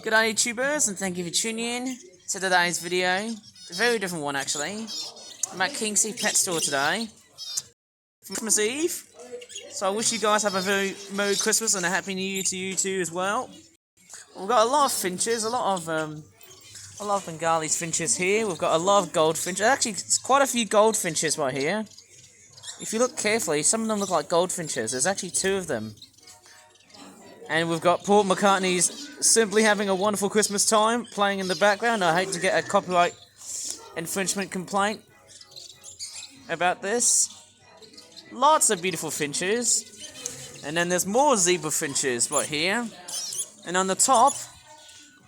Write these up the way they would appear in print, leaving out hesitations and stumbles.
Good day YouTubers, and thank you for tuning in to today's video. A very different one actually. I'm at Kingsley Pet Store today for Christmas Eve. So I wish you guys have a very Merry Christmas and a Happy New Year to you too as well. We've got a lot of finches, a lot of Bengalese finches here. We've got a lot of goldfinches. Actually, it's quite a few goldfinches right here. If you look carefully, some of them look like goldfinches. There's actually two of them. And we've got Paul McCartney's Simply Having a Wonderful Christmas Time playing in the background. I hate to get a copyright infringement complaint about this. Lots of beautiful finches. And then there's more zebra finches right here. And on the top,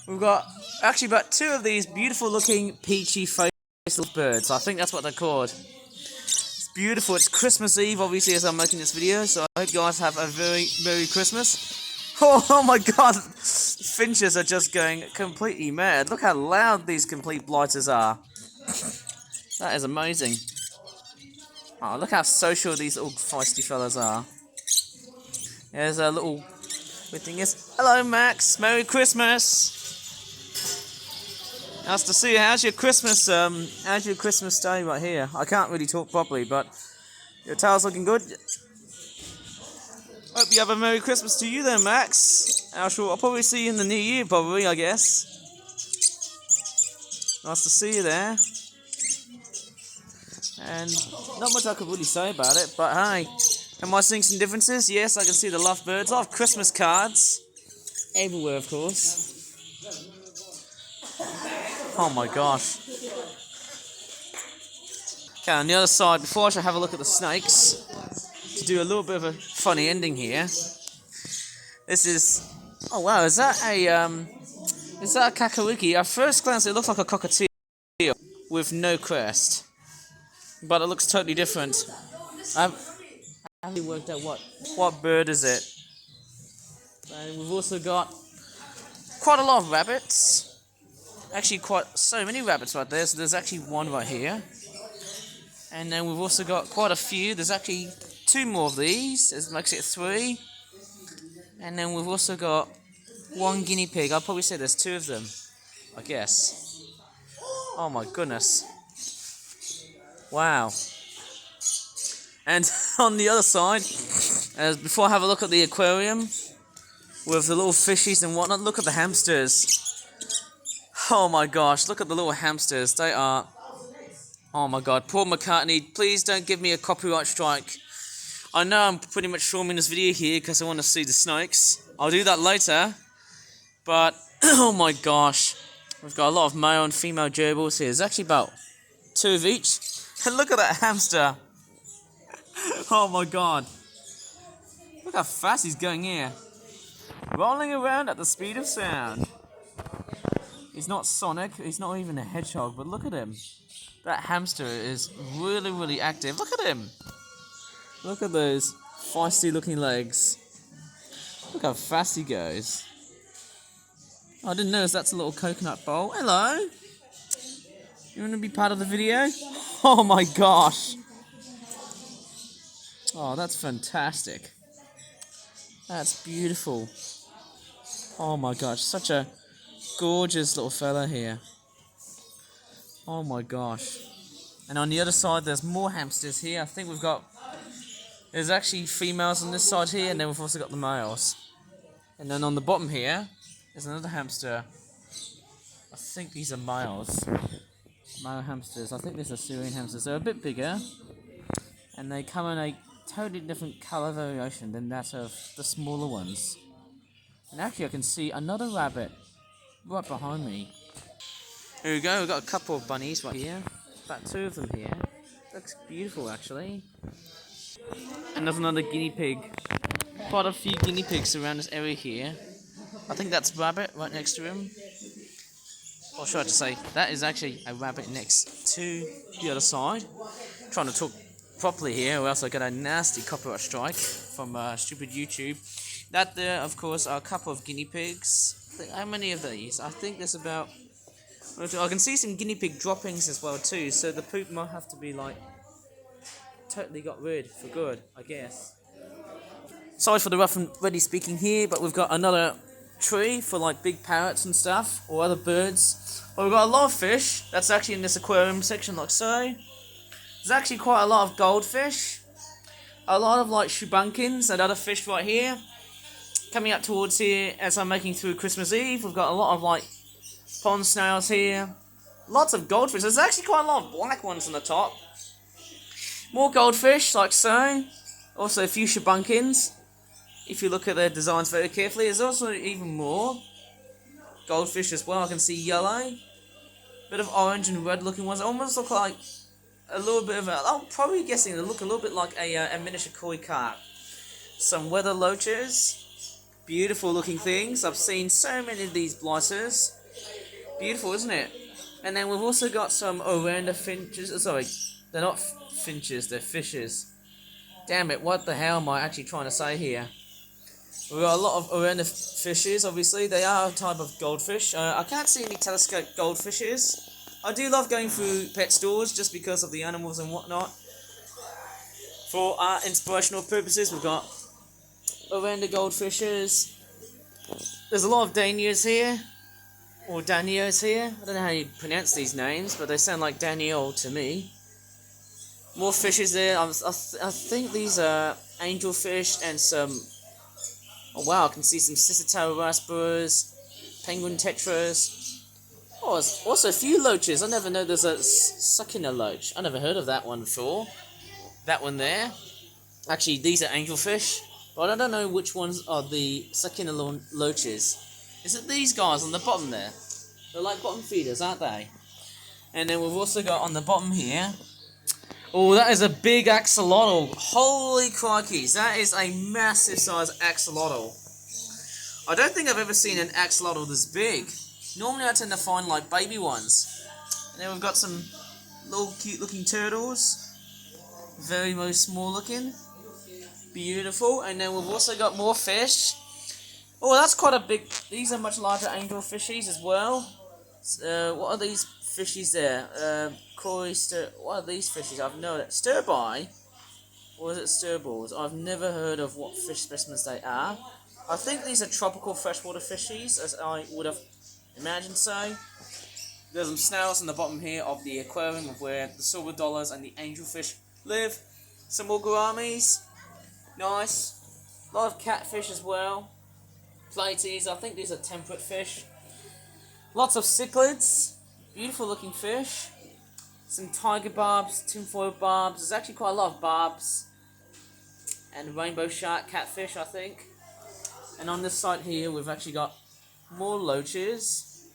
we've got actually about two of these beautiful looking peachy faced birds. I think that's what they're called. It's beautiful. It's Christmas Eve obviously as I'm making this video. So I hope you guys have a very Merry Christmas. Oh my god, finches are just going completely mad. Look how loud these complete blighters are. That is amazing. Oh, look how social these little feisty fellas are. There's a little weird thing is, hello Max, Merry Christmas. Nice to see you. How's your Christmas day right here? I can't really talk properly, but your tail's looking good. Hope you have a Merry Christmas to you then, Max. I'll probably see you in the new year, probably, I guess. Nice to see you there. And not much I could really say about it, but hey, am I seeing some differences? Yes, I can see the lovebirds. A lot of Christmas cards. Everywhere, of course. Oh my gosh. Okay, on the other side, before I should have a look at the snakes, to do a little bit of a funny ending here. This is, oh wow, is that a kakariki? At first glance it looks like a cockatiel with no crest, but it looks totally different. I haven't worked out what bird is it. And we've also got quite a lot of rabbits. Actually quite so many rabbits right there, so there's actually one right here. And then we've also got quite a few. There's actually two more of these, it makes it three. And then we've also got one guinea pig. I'll probably say there's two of them, I guess. Oh my goodness. Wow. And on the other side, before I have a look at the aquarium, with the little fishies and whatnot, look at the hamsters. Oh my gosh, look at the little hamsters. They are... Oh my god, Paul McCartney, please don't give me a copyright strike. I know I'm pretty much filming this video here because I want to see the snakes. I'll do that later. But, oh my gosh. We've got a lot of male and female gerbils here. There's actually about two of each. And look at that hamster. Oh my god. Look how fast he's going here. Rolling around at the speed of sound. He's not Sonic. He's not even a hedgehog. But look at him. That hamster is really, really active. Look at him. Look at those feisty looking legs. Look how fast he goes. Oh, I didn't notice that's a little coconut bowl. Hello. You want to be part of the video? Oh my gosh. Oh, that's fantastic. That's beautiful. Oh my gosh, such a gorgeous little fella here. Oh my gosh. And on the other side there's more hamsters here. I think there's actually females on this side here, and then we've also got the males. And then on the bottom here is another hamster. I think these are males. Male hamsters. I think these are Syrian hamsters. They're a bit bigger, and they come in a totally different colour variation than that of the smaller ones. And actually I can see another rabbit right behind me. Here we go, we've got a couple of bunnies right here. About two of them here. Looks beautiful actually. And there's another guinea pig. Quite a few guinea pigs around this area here. I think that's rabbit right next to him. Or should I just say, that is actually a rabbit next to the other side. I'm trying to talk properly here, or else I get a nasty copyright strike from stupid YouTube. That there, of course, are a couple of guinea pigs. How many of these? I think there's about... I can see some guinea pig droppings as well too, so the poop might have to be like totally got rid for good, I guess. Sorry for the rough and ready speaking here, but we've got another tree for like big parrots and stuff, or other birds. But we've got a lot of fish. That's actually in this aquarium section, like so. There's actually quite a lot of goldfish. A lot of like shubunkins and other fish right here. Coming up towards here as I'm making through Christmas Eve, we've got a lot of like pond snails here. Lots of goldfish. There's actually quite a lot of black ones on the top. More goldfish, like so. Also a few shubunkins. If you look at their designs very carefully, there's also even more goldfish as well. I can see yellow, bit of orange and red looking ones. Almost look like a little bit of a, I'm probably guessing they look a little bit like a miniature caique. Some weather loaches, beautiful looking things. I've seen so many of these blighters. Beautiful, isn't it? And then we've also got some oranda finches. Sorry, they're not finches, they're fishes. Damn it, what the hell am I actually trying to say here? We've got a lot of oranda fishes, obviously. They are a type of goldfish. I can't see any telescope goldfishes. I do love going through pet stores just because of the animals and whatnot. For inspirational purposes, we've got oranda goldfishes. There's a lot of danios here. Or danios here. I don't know how you pronounce these names, but they sound like Daniel to me. More fishes there. I think these are angelfish and some... Oh wow, I can see some scissor-tail raspberries, penguin tetras. Oh, there's also a few loaches. I never know there's a succulent loach. I never heard of that one before. That one there. Actually, these are angelfish, but I don't know which ones are the succulent loaches. Is it these guys on the bottom there? They're like bottom feeders, aren't they? And then we've also got on the bottom here. Oh, that is a big axolotl. Holy crikeys, that is a massive size axolotl. I don't think I've ever seen an axolotl this big. Normally I tend to find like baby ones. And then we've got some little cute looking turtles. Very, very small looking. Beautiful. And then we've also got more fish. Oh, that's quite a big... These are much larger angel fishies as well. What are these fishies there? What are these fishies? I've no... Stirby? Or is it stirballs? I've never heard of what fish specimens they are. I think these are tropical freshwater fishies, as I would have imagined so. There's some snails on the bottom here of the aquarium of where the silver dollars and the angelfish live. Some more gouramis. Nice. A lot of catfish as well. Platies, I think these are temperate fish. Lots of cichlids, beautiful looking fish. Some tiger barbs, tinfoil barbs. There's actually quite a lot of barbs. And rainbow shark catfish, I think. And on this side here, we've actually got more loaches.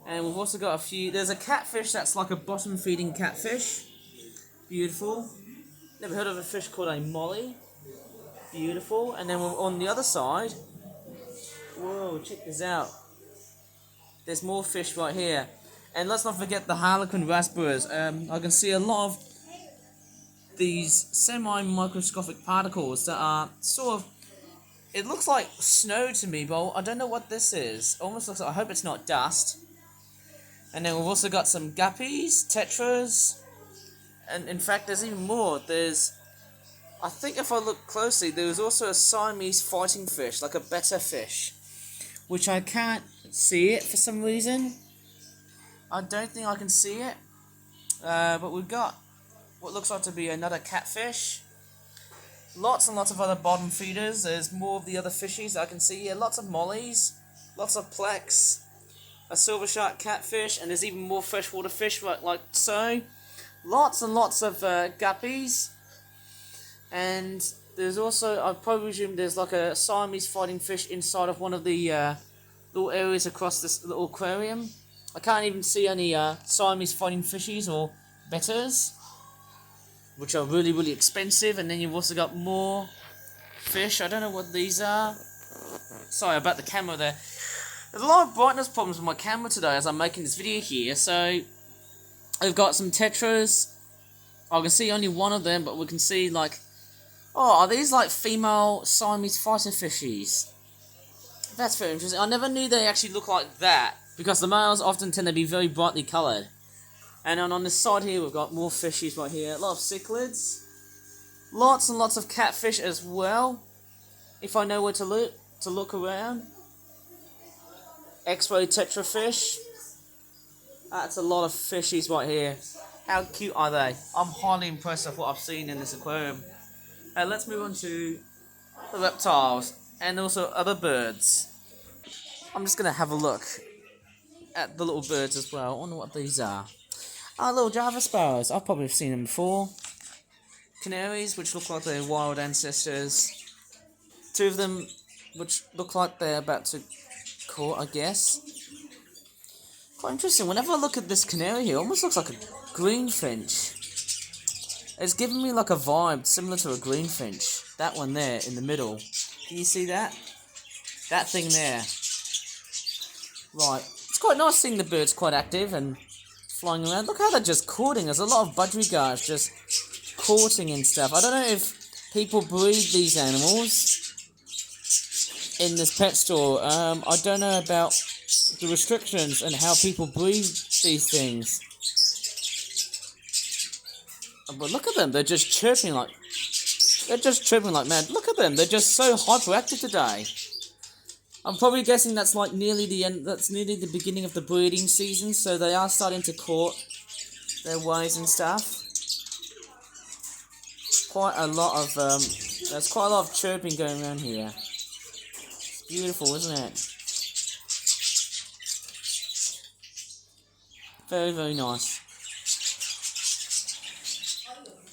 And we've also got a few... There's a catfish that's like a bottom feeding catfish. Beautiful. Never heard of a fish called a molly. Beautiful. And then we're on the other side... Whoa, check this out. There's more fish right here. And let's not forget the harlequin raspberries. I can see a lot of these semi-microscopic particles that are sort of... It looks like snow to me, but I don't know what this is. Almost looks like... I hope it's not dust. And then we've also got some guppies, tetras. And in fact, there's even more. There's... I think if I look closely, there was also a Siamese fighting fish, like a betta fish. Which I can't see it for some reason. I don't think I can see it. But we've got what looks like to be another catfish. Lots and lots of other bottom feeders. There's more of the other fishies that I can see here. Lots of mollies. Lots of plex. A silver shark catfish. And there's even more freshwater fish like so. Lots and lots of guppies. And... There's also, I probably presume there's like a Siamese fighting fish inside of one of the little areas across this little aquarium. I can't even see any Siamese fighting fishies or bettas, which are really, really expensive. And then you've also got more fish. I don't know what these are. Sorry about the camera there. There's a lot of brightness problems with my camera today as I'm making this video here. So, I've got some tetras. I can see only one of them, but we can see like... Oh, are these like female Siamese fighter fishies? That's very interesting. I never knew they actually look like that, because the males often tend to be very brightly coloured. And then on this side here, we've got more fishies right here. A lot of cichlids. Lots and lots of catfish as well, if I know where to look around. X-ray tetrafish. That's a lot of fishies right here. How cute are they? I'm highly impressed with what I've seen in this aquarium. Let's move on to the reptiles and also other birds. I'm just going to have a look at the little birds as well. I wonder what these are. Little Java sparrows. I've probably seen them before. Canaries, which look like their wild ancestors. Two of them, which look like they're about to court, I guess. Quite interesting. Whenever I look at this canary here, it almost looks like a greenfinch. It's giving me like a vibe similar to a greenfinch. That one there in the middle. Can you see that? That thing there. Right. It's quite nice seeing the birds quite active and flying around. Look how they're just courting. There's a lot of budgies just courting and stuff. I don't know if people breed these animals in this pet store. I don't know about the restrictions and how people breed these things. But look at them, they're just chirping like mad. Look at them, they're just so hyperactive today. I'm probably guessing that's like nearly the end, that's nearly the beginning of the breeding season, so they are starting to court their ways and stuff. There's quite a lot of chirping going around here. It's beautiful, isn't it? Very, very nice.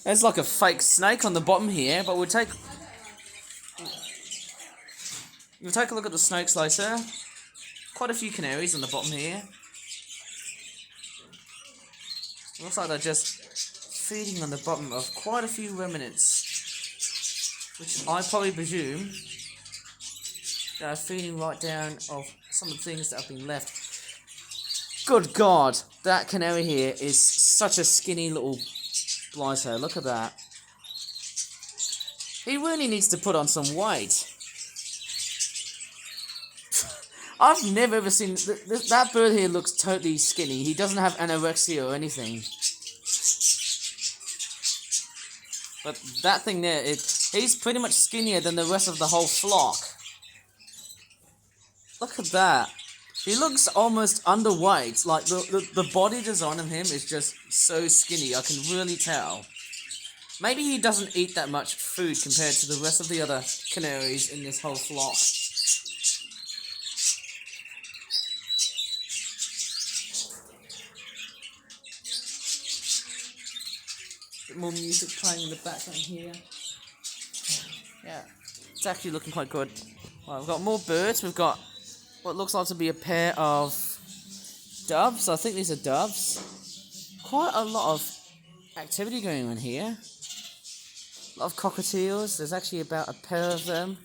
There's like a fake snake on the bottom here, but we'll take a look at the snakes later. Quite a few canaries on the bottom here. Looks like they're just feeding on the bottom of quite a few remnants, which I probably presume they're feeding right down of some of the things that have been left. Good God, that canary here is such a skinny little blighter. Look at that. He really needs to put on some weight. I've never ever seen... that bird here looks totally skinny. He doesn't have anorexia or anything. But that thing there, he's pretty much skinnier than the rest of the whole flock. Look at that. He looks almost underweight. Like, the body design of him is just so skinny. I can really tell. Maybe he doesn't eat that much food compared to the rest of the other canaries in this whole flock. Bit more music playing in the background here. Yeah, it's actually looking quite good. Right, we've got more birds. We've got what looks like to be a pair of doves. I think these are doves. Quite a lot of activity going on here. A lot of cockatiels. There's actually about a pair of them.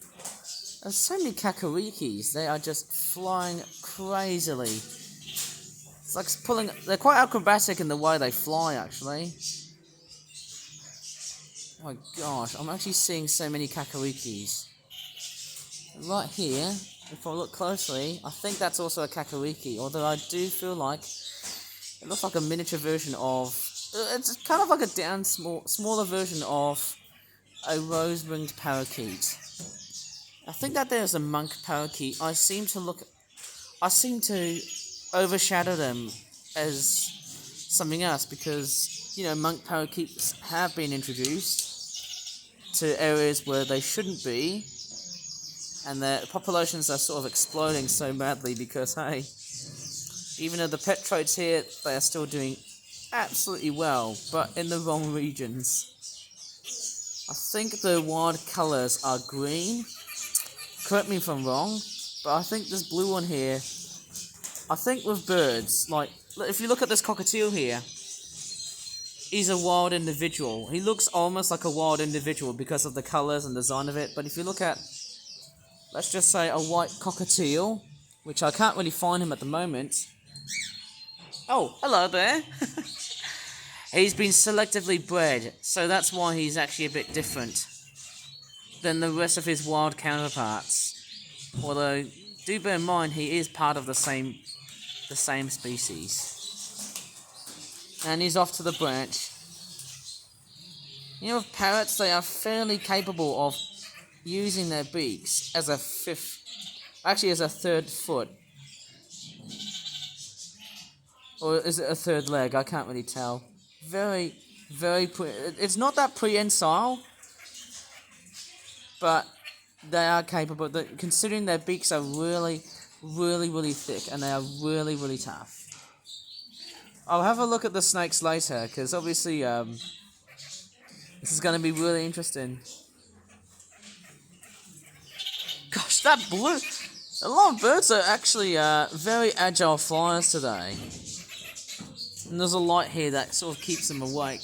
There's so many kakarikis. They are just flying crazily. It's like pulling... They're quite acrobatic in the way they fly, actually. Oh my gosh, I'm actually seeing so many kakarikis. Right here, if I look closely, I think that's also a kakariki, although I do feel like it looks like a miniature version of... It's kind of like a smaller version of a rose-winged parakeet. I think that there's a monk parakeet. I seem to overshadow them as something else because, you know, monk parakeets have been introduced to areas where they shouldn't be, and their populations are sort of exploding so madly because, hey, even though the pet traits here, they are still doing absolutely well, but in the wrong regions. I think the wild colours are green. Correct me if I'm wrong, but I think this blue one here, I think with birds, like, if you look at this cockatiel here, he's a wild individual. He looks almost like a wild individual because of the colours and design of it, but if you look at, let's just say, a white cockatiel, which I can't really find him at the moment. Oh, hello there. He's been selectively bred, so that's why he's actually a bit different than the rest of his wild counterparts. Although, do bear in mind, he is part of the same species. And he's off to the branch. You know, with parrots, they are fairly capable of using their beaks as a third foot. Or is it a third leg? I can't really tell. Very, it's not that prehensile, but they are capable. Considering their beaks are really, really thick, and they are really tough. I'll have a look at the snakes later, because obviously this is going to be really interesting. Gosh, that blue... A lot of birds are actually very agile flyers today. And there's a light here that sort of keeps them awake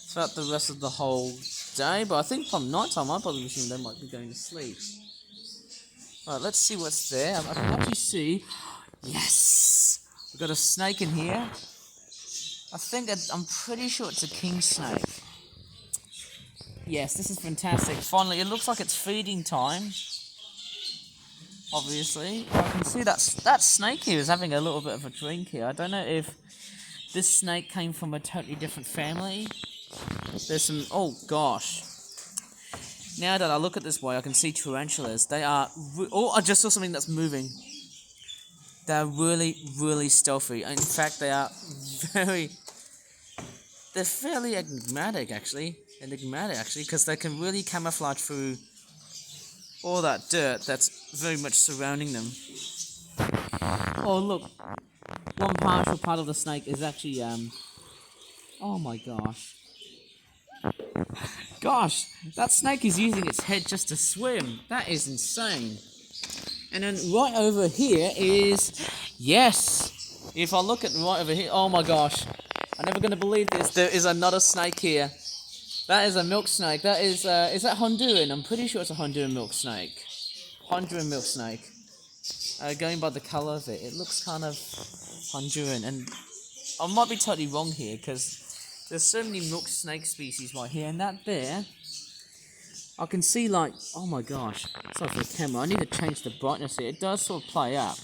throughout the rest of the whole day. But I think from night time, I probably assume they might be going to sleep. Alright, let's see what's there. I can actually see... Yes! We've got a snake in here. I'm pretty sure it's a king snake. Yes, this is fantastic. Finally, it looks like it's feeding time. Obviously. I can see that snake here is having a little bit of a drink here. I don't know if this snake came from a totally different family. There's some... Oh, gosh. Now that I look at this way, I can see tarantulas. They are... Oh, I just saw something that's moving. They're really stealthy. In fact, they are very... They're fairly enigmatic, actually, because they can really camouflage through all that dirt that's very much surrounding them. Oh, look. One partial part of the snake is actually, Oh my gosh. Gosh, that snake is using its head just to swim. That is insane. And then right over here is... Yes! If I look at right over here... Oh my gosh. I'm never going to believe this. There is another snake here. That is a milk snake. That is that Honduran? I'm pretty sure it's a Honduran milk snake. Honduran milk snake. Going by the colour of it, it looks kind of Honduran. And I might be totally wrong here, because there's so many milk snake species right here. And that there, I can see like... Oh my gosh. Sorry for the camera. I need to change the brightness here. It does sort of play up.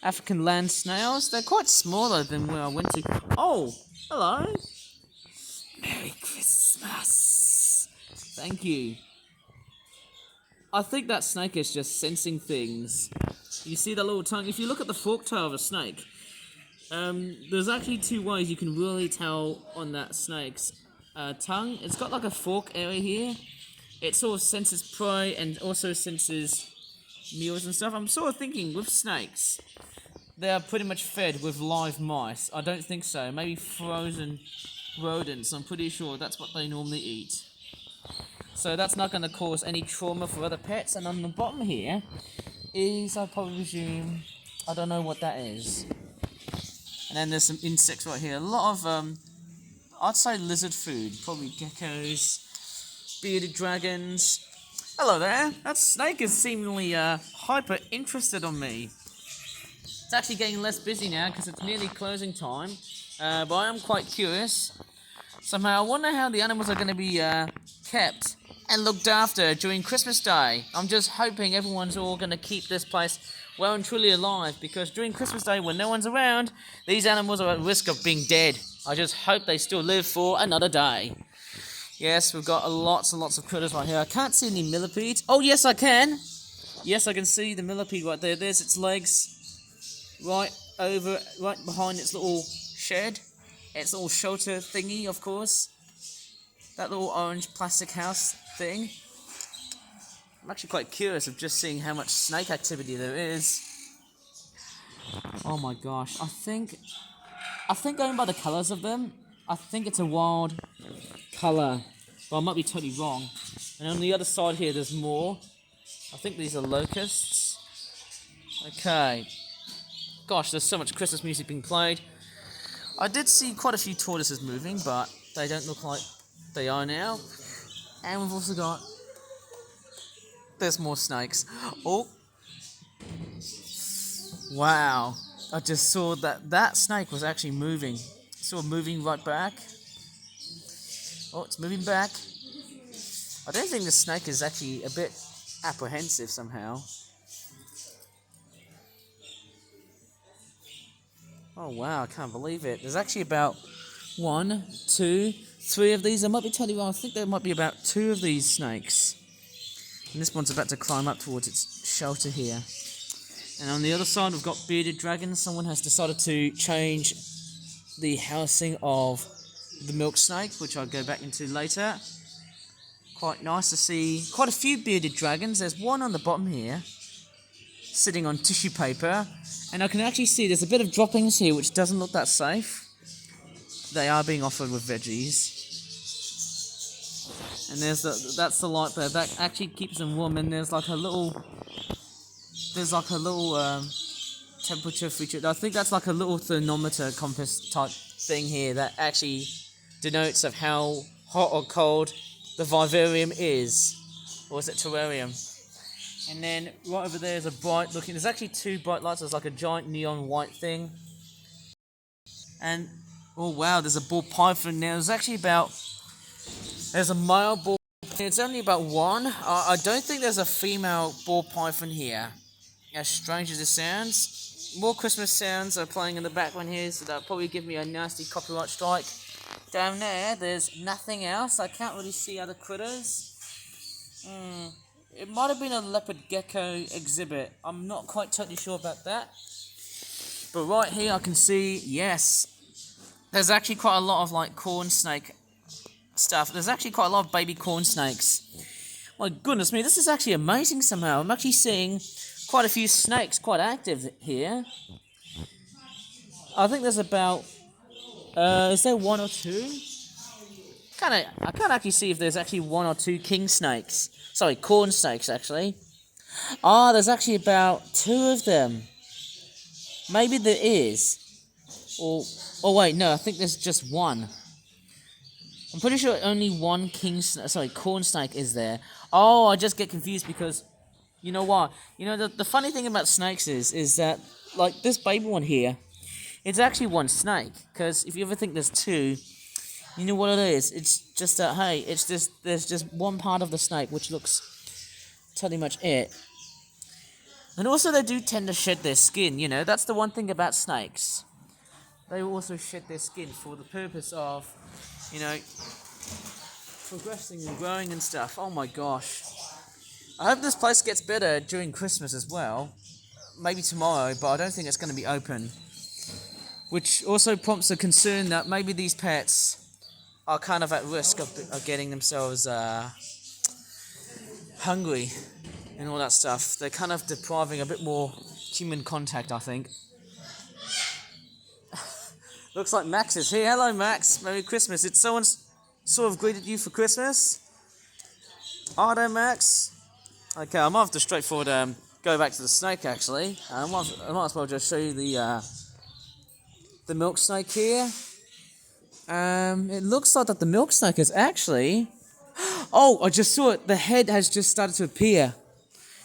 African land snails. They're quite smaller than where I went to. Oh! Hello! Merry Christmas! Thank you. I think that snake is just sensing things. You see that little tongue? If you look at the fork tail of a snake, there's actually two ways you can really tell on that snake's tongue. It's got like a fork area here. It sort of senses prey and also senses meals and stuff. I'm sort of thinking with snakes, they are pretty much fed with live mice. I don't think so. Maybe frozen rodents. I'm pretty sure that's what they normally eat. So that's not going to cause any trauma for other pets. And on the bottom here is, I probably presume, I don't know what that is. And then there's some insects right here. A lot of, I'd say lizard food. Probably geckos, bearded dragons. Hello there. That snake is seemingly hyper interested on me. It's actually getting less busy now because it's nearly closing time. But I am quite curious. Somehow, I wonder how the animals are going to be kept and looked after during Christmas Day. I'm just hoping everyone's all going to keep this place well and truly alive, because during Christmas Day, when no one's around, these animals are at risk of being dead. I just hope they still live for another day. Yes, we've got lots and lots of critters right here. I can't see any millipedes. Oh, yes, I can. Yes, I can see the millipede right there. There's its legs right behind its little shed. Its little shelter thingy, of course. That little orange plastic house thing. I'm actually quite curious of just seeing how much snake activity there is. Oh my gosh. I think going by the colours of them, I think it's a wild colour. But I might be totally wrong. And on the other side here, there's more. I think these are locusts. Okay. Gosh, there's so much Christmas music being played. I did see quite a few tortoises moving, but they don't look like they are now. And we've also got... There's more snakes. Oh! Wow. I just saw that snake was actually moving. Saw it moving right back. Oh, it's moving back. I don't think the snake is actually a bit apprehensive somehow. Oh wow, I can't believe it. There's actually about 1, 2, 3 of these. I might be telling you wrong. I think there might be about 2 of these snakes. And this one's about to climb up towards its shelter here. And on the other side, we've got bearded dragons. Someone has decided to change the housing of the milk snake, which I'll go back into later. Quite nice to see quite a few bearded dragons. There's one on the bottom here, sitting on tissue paper. And I can actually see there's a bit of droppings here, which doesn't look that safe. They are being offered with veggies. And that's the light there. That actually keeps them warm. And there's like a little temperature feature. I think that's like a little thermometer compass type thing here that actually denotes of how hot or cold the vivarium is. Or is it terrarium? And then right over there is a bright looking, there's actually two bright lights. There's like a giant neon white thing. And oh wow, there's a ball python now. There's a male ball python. It's only about one. I don't think there's a female ball python here. As strange as it sounds. More Christmas sounds are playing in the background here, so that'll probably give me a nasty copyright strike. Down there, there's nothing else. I can't really see other critters. It might have been a leopard gecko exhibit. I'm not quite totally sure about that. But right here I can see, yes, there's actually quite a lot of like corn snake stuff. There's actually quite a lot of baby corn snakes. My goodness me, this is actually amazing somehow. I'm actually seeing quite a few snakes quite active here. I think there's about, is there one or two? I can't actually see if there's actually one or two king snakes. Sorry, corn snakes actually. There's actually about two of them. Maybe there is. Oh wait, no, I think there's just one. I'm pretty sure only one corn snake is there. Oh, I just get confused because, you know what? You know, the funny thing about snakes is that, like, this baby one here, it's actually one snake. Because if you ever think there's two, you know what it is? It's just that, hey, there's just one part of the snake which looks totally much it. And also they do tend to shed their skin, you know. That's the one thing about snakes. They also shed their skin for the purpose of, you know, progressing and growing and stuff. Oh my gosh. I hope this place gets better during Christmas as well. Maybe tomorrow, but I don't think it's going to be open. Which also prompts a concern that maybe these pets are kind of at risk of getting themselves hungry and all that stuff. They're kind of depriving a bit more human contact, I think. Looks like Max is here. Hello, Max. Merry Christmas. Did someone sort of greeted you for Christmas? Oh, there, Max. Okay, I might have to straightforward go back to the snake, actually. I might as well just show you the milk snake here. It looks like that the milk snake is actually... Oh, I just saw it. The head has just started to appear.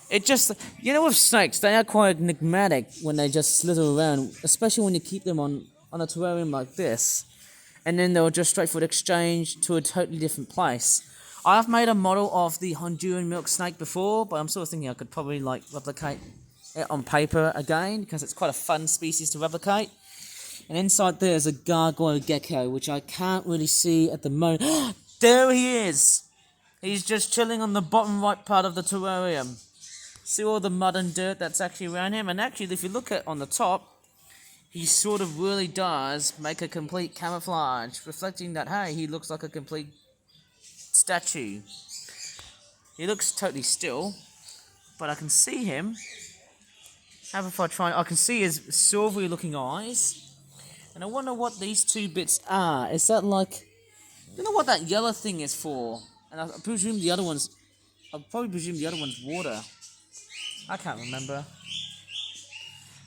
It just... You know, with snakes, they are quite enigmatic when they just slither around, especially when you keep them on a terrarium like this. And then they'll just straightforward exchange to a totally different place. I've made a model of the Honduran milk snake before, but I'm sort of thinking I could probably, like, replicate it on paper again, because it's quite a fun species to replicate. And inside there is a gargoyle gecko, which I can't really see at the moment. There he is! He's just chilling on the bottom right part of the terrarium. See all the mud and dirt that's actually around him? And actually, if you look at on the top, he sort of really does make a complete camouflage, reflecting that, hey, he looks like a complete statue. He looks totally still, but I can see him. How if I try? I can see his silvery looking eyes. And I wonder what these two bits are. Is that like... I don't know what that yellow thing is for. And I presume the other one's... I'll probably presume the other one's water. I can't remember.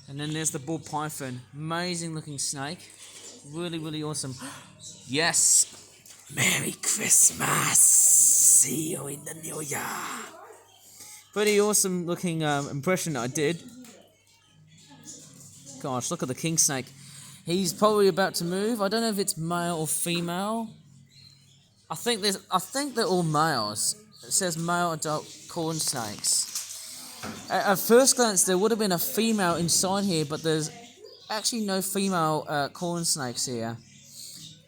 And then there's the ball python. Amazing looking snake. Really, really awesome. Yes! Merry Christmas! See you in the new year! Pretty awesome looking impression I did. Gosh, look at the king snake. He's probably about to move. I don't know if it's male or female. I think they're all males. It says male adult corn snakes. At first glance, there would have been a female inside here, but there's actually no female corn snakes here.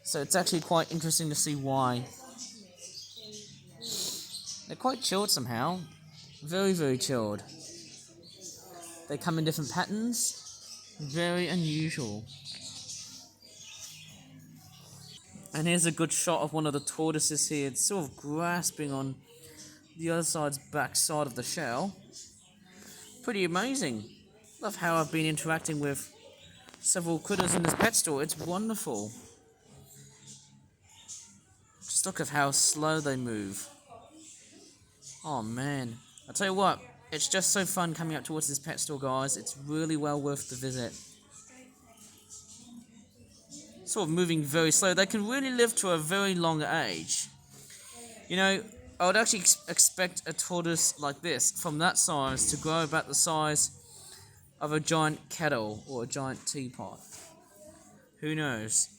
So it's actually quite interesting to see why. They're quite chilled somehow. Very, very chilled. They come in different patterns. Very unusual. And here's a good shot of one of the tortoises here. It's sort of grasping on the other side's back side of the shell. Pretty amazing. Love how I've been interacting with several critters in this pet store. It's wonderful. Just look at how slow they move. Oh man. I'll tell you what, it's just so fun coming up towards this pet store, guys. It's really well worth the visit. Sort of moving very slow. They can really live to a very long age. You know, I would actually expect a tortoise like this, from that size, to grow about the size of a giant kettle or a giant teapot. Who knows?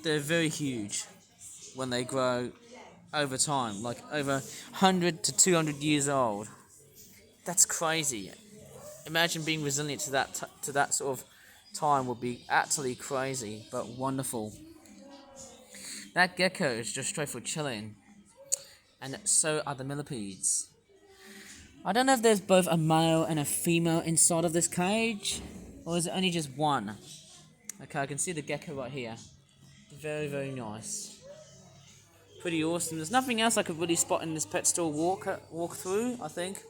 They're very huge when they grow over time, like over 100 to 200 years old. That's crazy. Imagine being resilient to that sort of time would be absolutely crazy, but wonderful. That gecko is just straight for chilling, and so are the millipedes. I don't know if there's both a male and a female inside of this cage, or is it only just one? Okay, I can see the gecko right here. Very, very nice. Pretty awesome. There's nothing else I could really spot in this pet store walk through, I think.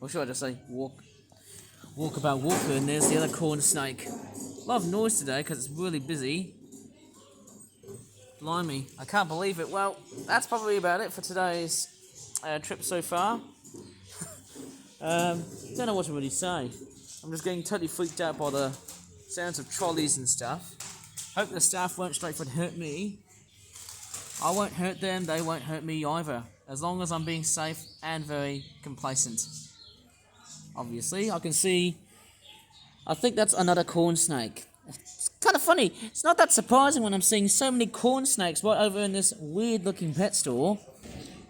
Or should I just say walk through, and there's the other corn snake. A lot of noise today because it's really busy. Blimey, I can't believe it. Well, that's probably about it for today's trip so far. Don't know what to really say. I'm just getting totally freaked out by the sounds of trolleys and stuff. Hope the staff won't straight for hurt me. I won't hurt them, they won't hurt me either. As long as I'm being safe and very complacent. Obviously, I can see... I think that's another corn snake. It's kind of funny. It's not that surprising when I'm seeing so many corn snakes right over in this weird-looking pet store.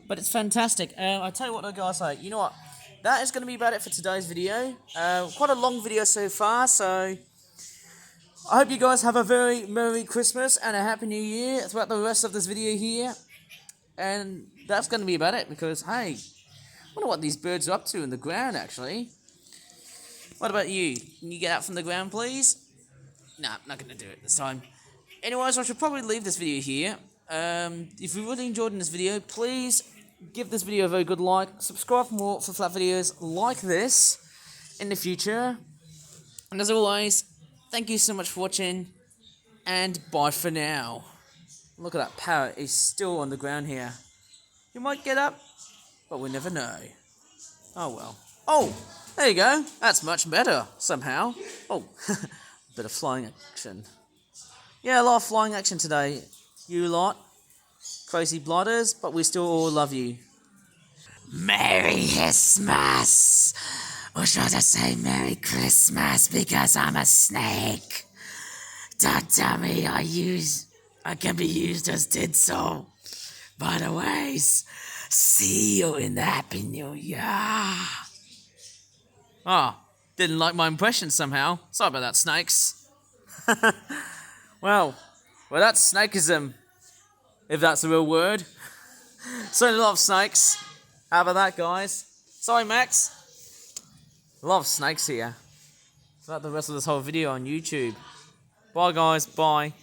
But it's fantastic. I'll tell you what, guys, you know what? That is going to be about it for today's video. Quite a long video so far, so... I hope you guys have a very Merry Christmas and a Happy New Year throughout the rest of this video here. And that's going to be about it, because, hey, I wonder what these birds are up to in the ground, actually. What about you? Can you get out from the ground, please? Nah, I'm not going to do it this time. Anyways, I should probably leave this video here. If you really enjoyed this video, please give this video a very good like. Subscribe for more flat videos like this in the future. And as always, thank you so much for watching, and bye for now. Look at that parrot, he's still on the ground here. He might get up, but we never know. Oh well. Oh, there you go. That's much better, somehow. Oh, bit of flying action. Yeah, a lot of flying action today. You lot, crazy blighters, but we still all love you. Merry HISSMAS! Or should I say Merry Christmas, because I'm a snake? Don't tell me I can be used as did so. By the ways, see you in the Happy New Year. Ah, didn't like my impression somehow. Sorry about that, snakes. Well, that's snakeism, if that's a real word. So a lot of snakes. How about that, guys? Sorry, Max. A lot of snakes here. Throughout the rest of this whole video on YouTube. Bye, guys. Bye.